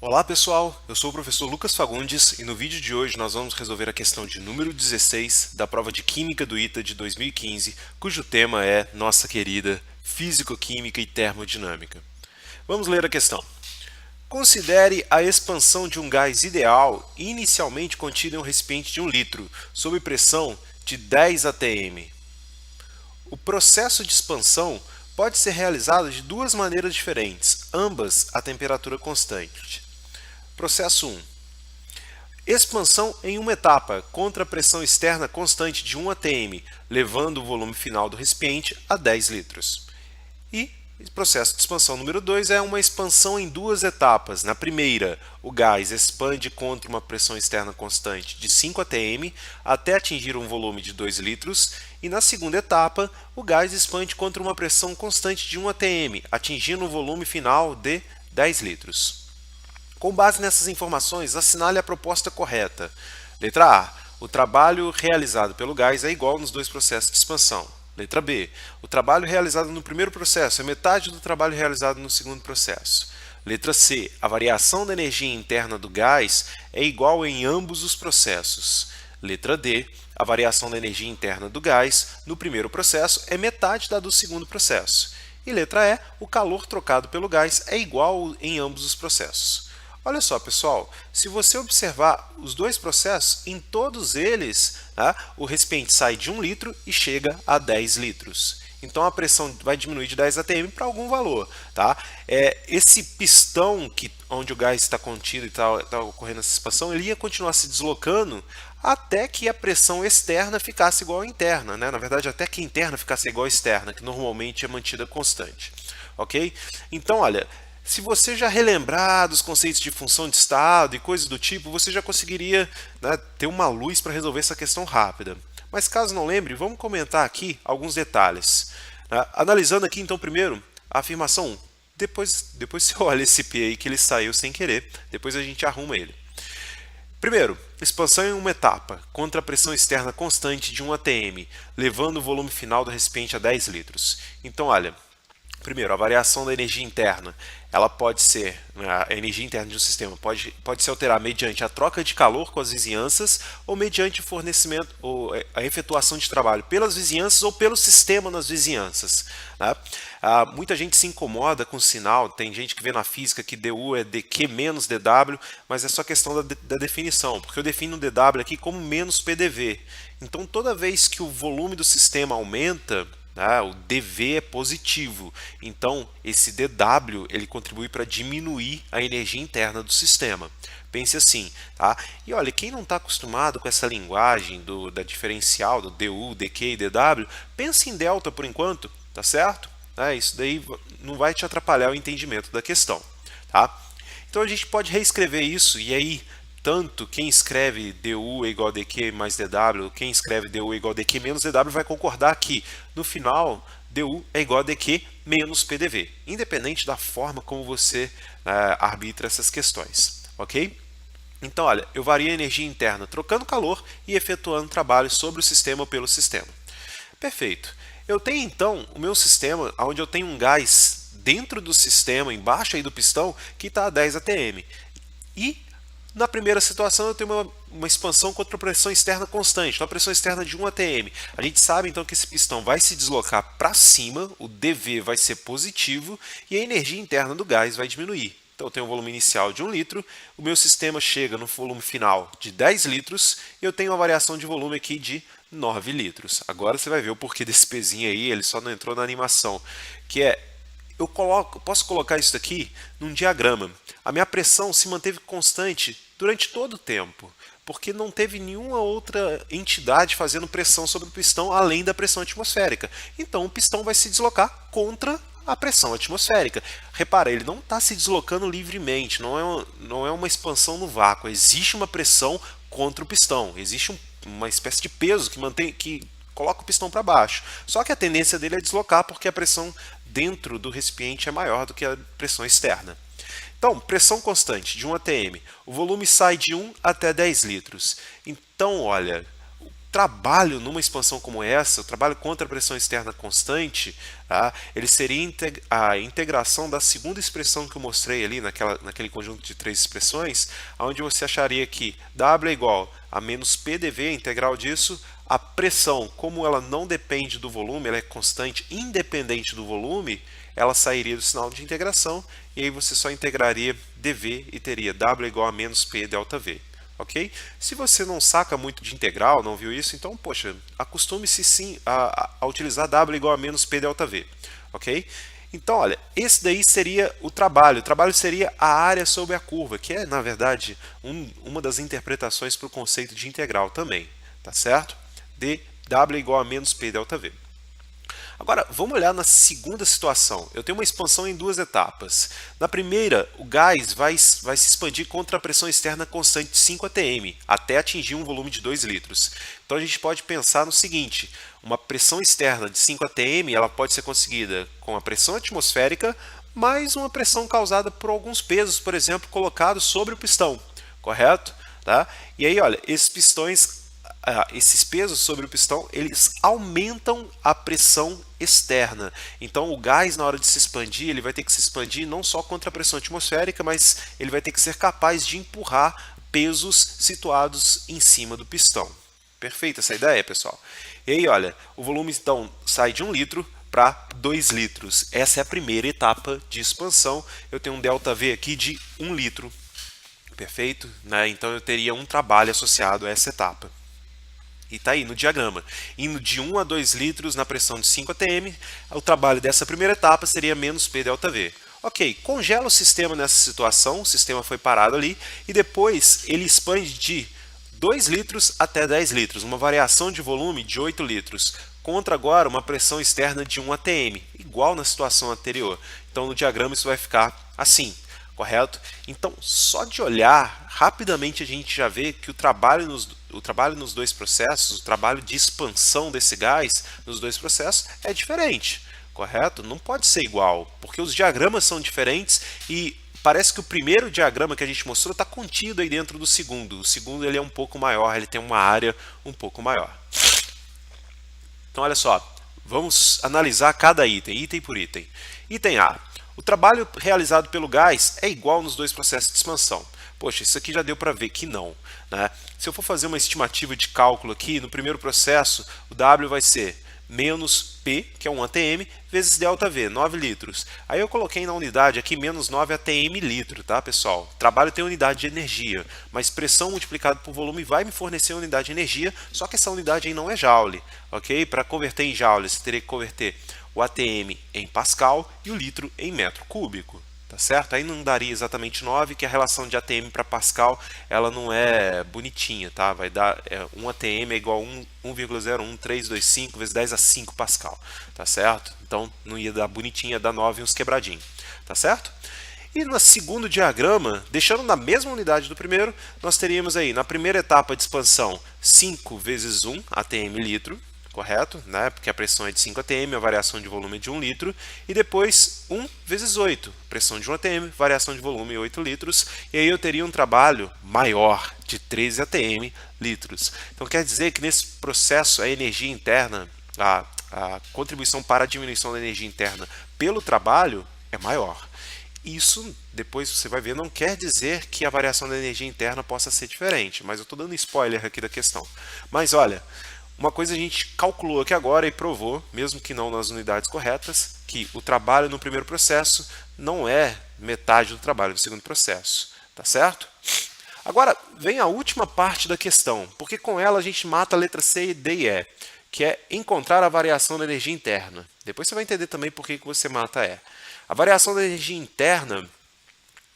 Olá pessoal, eu sou o professor Lucas Fagundes e no vídeo de hoje nós vamos resolver a questão de número 16 da prova de Química do ITA de 2015, cujo tema é nossa querida Físico-Química e Termodinâmica. Vamos ler a questão. Considere a expansão de um gás ideal inicialmente contido em um recipiente de 1 litro, sob pressão de 10 atm. O processo de expansão pode ser realizado de duas maneiras diferentes, ambas a temperatura constante. Processo 1. Expansão em uma etapa contra a pressão externa constante de 1 atm, levando o volume final do recipiente a 10 litros. E o processo de expansão número 2 é uma expansão em duas etapas. Na primeira, o gás expande contra uma pressão externa constante de 5 atm até atingir um volume de 2 litros. E na segunda etapa, o gás expande contra uma pressão constante de 1 atm, atingindo um volume final de 10 litros. Com base nessas informações, assinale a proposta correta. Letra A. O trabalho realizado pelo gás é igual nos dois processos de expansão. Letra B. O trabalho realizado no primeiro processo é metade do trabalho realizado no segundo processo. Letra C. A variação da energia interna do gás é igual em ambos os processos. Letra D. A variação da energia interna do gás no primeiro processo é metade da do segundo processo. E letra E. O calor trocado pelo gás é igual em ambos os processos. Olha só, pessoal, se você observar os dois processos, em todos eles, o recipiente sai de 1 litro e chega a 10 litros. Então, a pressão vai diminuir de 10 atm para algum valor. Tá? Esse pistão onde o gás está contido e está ocorrendo essa expansão, ele ia continuar se deslocando até que a pressão externa ficasse igual à interna. Né? Na verdade, até que a interna ficasse igual à externa, que normalmente é mantida constante. Ok? Então, olha, se você já relembrar dos conceitos de função de estado e coisas do tipo, você já conseguiria, né, ter uma luz para resolver essa questão rápida. Mas caso não lembre, vamos comentar aqui alguns detalhes. Analisando aqui, então, primeiro, a afirmação 1. Depois você olha esse P aí que ele saiu sem querer, depois a gente arruma ele. Primeiro, expansão em uma etapa, contra a pressão externa constante de 1 atm, levando o volume final do recipiente a 10 litros. Então, olha, primeiro, a variação da energia interna, ela pode ser, a energia interna de um sistema pode se alterar mediante a troca de calor com as vizinhanças ou mediante o fornecimento ou a efetuação de trabalho pelas vizinhanças ou pelo sistema nas vizinhanças. Né? Muita gente se incomoda com o sinal, tem gente que vê na física que dU é dQ menos dW, mas é só questão da definição, porque eu defino o dW aqui como menos PDV. Então, toda vez que o volume do sistema aumenta, o dV é positivo, então esse dW ele contribui para diminuir a energia interna do sistema. Pense assim, tá? E olha, quem não está acostumado com essa linguagem da diferencial, do dU, dQ e dW, pense em delta por enquanto, tá certo? Isso daí não vai te atrapalhar o entendimento da questão. Tá? Então a gente pode reescrever isso e aí tanto quem escreve dU é igual a dQ mais dW, quem escreve dU é igual a dQ menos dW vai concordar que, no final, dU é igual a dQ menos PDV, independente da forma como você arbitra essas questões. Ok? Então, olha, eu vario a energia interna trocando calor e efetuando trabalho sobre o sistema ou pelo sistema. Perfeito. Eu tenho, então, o meu sistema, onde eu tenho um gás dentro do sistema, embaixo aí do pistão, que está a 10 atm. E na primeira situação, eu tenho uma expansão contra a pressão externa constante, então a pressão externa de 1 atm. A gente sabe então que esse pistão vai se deslocar para cima, o dV vai ser positivo e a energia interna do gás vai diminuir. Então eu tenho um volume inicial de 1 litro, o meu sistema chega no volume final de 10 litros e eu tenho uma variação de volume aqui de 9 litros. Agora você vai ver o porquê desse pezinho aí, ele só não entrou na animação, que é eu posso colocar isso aqui num diagrama. A minha pressão se manteve constante durante todo o tempo, porque não teve nenhuma outra entidade fazendo pressão sobre o pistão além da pressão atmosférica. Então o pistão vai se deslocar contra a pressão atmosférica. Repara, ele não está se deslocando livremente, não é uma expansão no vácuo, existe uma pressão contra o pistão, existe uma espécie de peso que coloca o pistão para baixo. Só que a tendência dele é deslocar porque a pressão dentro do recipiente é maior do que a pressão externa. Então, pressão constante de 1 atm. O volume sai de 1 até 10 litros. Então, olha, trabalho numa expansão como essa, o trabalho contra a pressão externa constante, tá? Ele seria a integração da segunda expressão que eu mostrei ali, naquele conjunto de três expressões, onde você acharia que W é igual a menos PdV, a integral disso, a pressão, como ela não depende do volume, ela é constante, independente do volume, ela sairia do sinal de integração, e aí você só integraria dV e teria W igual a menos P delta V. Ok? Se você não saca muito de integral, não viu isso, então, poxa, acostume-se sim a utilizar W igual a menos P delta V. Ok? Então, olha, esse daí seria o trabalho. O trabalho seria a área sobre a curva, que é, na verdade, uma das interpretações para o conceito de integral também. Tá certo? De W igual a menos P delta V. Agora, vamos olhar na segunda situação. Eu tenho uma expansão em duas etapas. Na primeira, o gás vai se expandir contra a pressão externa constante de 5 atm, até atingir um volume de 2 litros. Então a gente pode pensar no seguinte, uma pressão externa de 5 atm ela pode ser conseguida com a pressão atmosférica mais uma pressão causada por alguns pesos, por exemplo, colocados sobre o pistão, correto? Tá? E aí, olha, esses pistões... esses pesos sobre o pistão, eles aumentam a pressão externa. Então o gás, na hora de se expandir, ele vai ter que se expandir não só contra a pressão atmosférica, mas ele vai ter que ser capaz de empurrar pesos situados em cima do pistão. Perfeita essa ideia, pessoal? E aí, olha, o volume então sai de 1 litro para 2 litros. Essa é a primeira etapa de expansão. Eu tenho um ΔV aqui de 1 litro. Perfeito? Né? Então eu teria um trabalho associado a essa etapa. E está aí no diagrama. Indo de 1 a 2 litros na pressão de 5 atm, o trabalho dessa primeira etapa seria menos P delta V. Ok, congela o sistema nessa situação, o sistema foi parado ali, e depois ele expande de 2 litros até 10 litros, uma variação de volume de 8 litros, contra agora uma pressão externa de 1 atm, igual na situação anterior. Então no diagrama isso vai ficar assim. Correto? Então, só de olhar, rapidamente a gente já vê que o trabalho nos dois processos, o trabalho de expansão desse gás nos dois processos é diferente, correto? Não pode ser igual, porque os diagramas são diferentes e parece que o primeiro diagrama que a gente mostrou está contido aí dentro do segundo. O segundo ele é um pouco maior, ele tem uma área um pouco maior. Então, olha só, vamos analisar cada item, item por item. Item A. O trabalho realizado pelo gás é igual nos dois processos de expansão. Poxa, isso aqui já deu para ver que não. Né? Se eu for fazer uma estimativa de cálculo aqui, no primeiro processo, o W vai ser menos P, que é 1 atm, vezes ΔV, 9 litros. Aí eu coloquei na unidade aqui menos 9 atm litro, tá, pessoal? O trabalho tem unidade de energia, mas pressão multiplicada por volume vai me fornecer a unidade de energia, só que essa unidade aí não é joule, ok? Para converter em joule, você teria que converter o atm em pascal e o litro em metro cúbico, tá certo? Aí não daria exatamente 9, que a relação de atm para pascal ela não é bonitinha, tá? Vai dar 1 atm é igual a 1,01325 vezes 10 a 5 pascal, tá certo? Então não ia dar bonitinha, ia dar 9 e uns quebradinhos, tá certo? E no segundo diagrama, deixando na mesma unidade do primeiro, nós teríamos aí na primeira etapa de expansão 5 vezes 1 atm litro, correto? Né? Porque a pressão é de 5 atm, a variação de volume é de 1 litro. E depois 1 vezes 8, pressão de 1 atm, variação de volume 8 litros. E aí eu teria um trabalho maior, de 13 atm litros. Então quer dizer que nesse processo a energia interna, a contribuição para a diminuição da energia interna pelo trabalho é maior. Isso, depois você vai ver, não quer dizer que a variação da energia interna possa ser diferente. Mas eu estou dando spoiler aqui da questão. Mas olha... Uma coisa a gente calculou aqui agora e provou, mesmo que não nas unidades corretas, que o trabalho no primeiro processo não é metade do trabalho do segundo processo, tá certo? Agora, vem a última parte da questão, porque com ela a gente mata a letra C, D e E, que é encontrar a variação da energia interna. Depois você vai entender também por que você mata E. A variação da energia interna...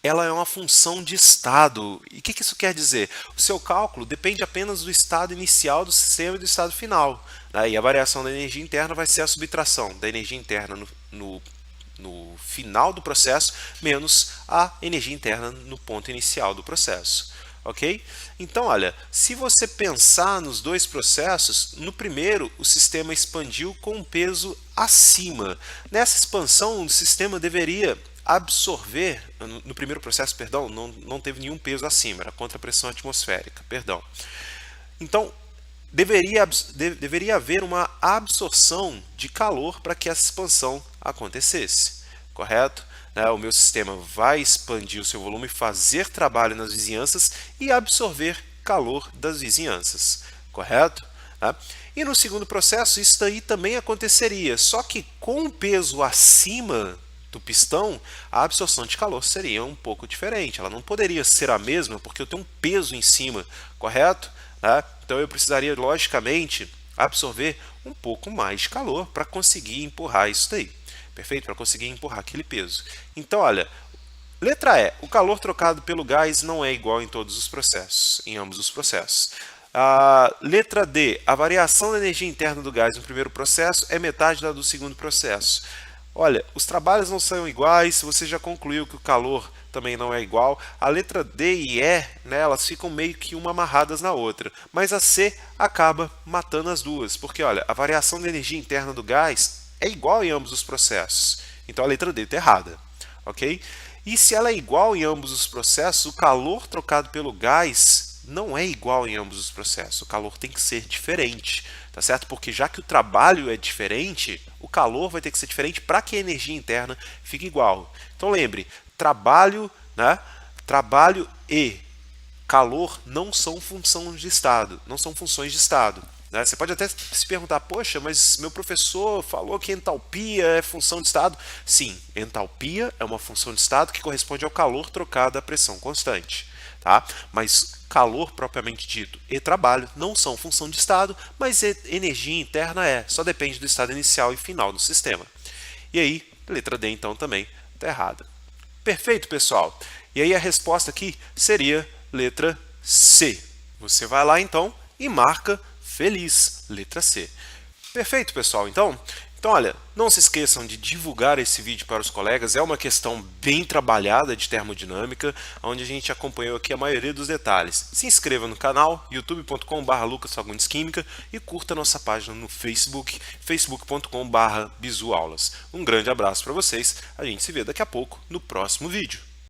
ela é uma função de estado. E o que isso quer dizer? O seu cálculo depende apenas do estado inicial do sistema e do estado final. Né? E a variação da energia interna vai ser a subtração da energia interna no final do processo menos a energia interna no ponto inicial do processo. Ok? Então, olha, se você pensar nos dois processos, no primeiro o sistema expandiu com um peso acima. Nessa expansão, o sistema deveria absorver, no primeiro processo, perdão, não teve nenhum peso acima, era contra a pressão atmosférica, perdão. Então, deveria haver uma absorção de calor para que essa expansão acontecesse, correto? O meu sistema vai expandir o seu volume, fazer trabalho nas vizinhanças e absorver calor das vizinhanças, correto? E no segundo processo, isso daí também aconteceria, só que com o peso acima do pistão, a absorção de calor seria um pouco diferente. Ela não poderia ser a mesma porque eu tenho um peso em cima, correto? Então eu precisaria, logicamente, absorver um pouco mais de calor para conseguir empurrar isso daí. Perfeito? Para conseguir empurrar aquele peso. Então, olha, letra E, o calor trocado pelo gás não é igual em todos os processos, em ambos os processos. Letra D, a variação da energia interna do gás no primeiro processo é metade da do segundo processo. Olha, os trabalhos não são iguais, você já concluiu que o calor também não é igual. A letra D e E, né, elas ficam meio que uma amarradas na outra, mas a C acaba matando as duas, porque olha, a variação da energia interna do gás é igual em ambos os processos. Então a letra D está errada, ok? E se ela é igual em ambos os processos, o calor trocado pelo gás não é igual em ambos os processos. O calor tem que ser diferente, tá certo? Porque já que o trabalho é diferente, o calor vai ter que ser diferente para que a energia interna fique igual. Então lembre, trabalho, né? Trabalho e calor não são função de estado, não são funções de estado. Você pode até se perguntar, poxa, mas meu professor falou que entalpia é função de estado. Sim, entalpia é uma função de estado que corresponde ao calor trocado à pressão constante. Tá? Mas calor propriamente dito e trabalho não são função de estado, mas energia interna é, só depende do estado inicial e final do sistema. E aí, letra D então também está errada. Perfeito, pessoal? E aí a resposta aqui seria letra C. Você vai lá então e marca feliz, letra C. Perfeito, pessoal? Então, olha, não se esqueçam de divulgar esse vídeo para os colegas. É uma questão bem trabalhada de termodinâmica, onde a gente acompanhou aqui a maioria dos detalhes. Se inscreva no canal, youtube.com/lucasfagundesquimica e curta nossa página no Facebook, facebook.com/bizuaulas. Um grande abraço para vocês. A gente se vê daqui a pouco no próximo vídeo.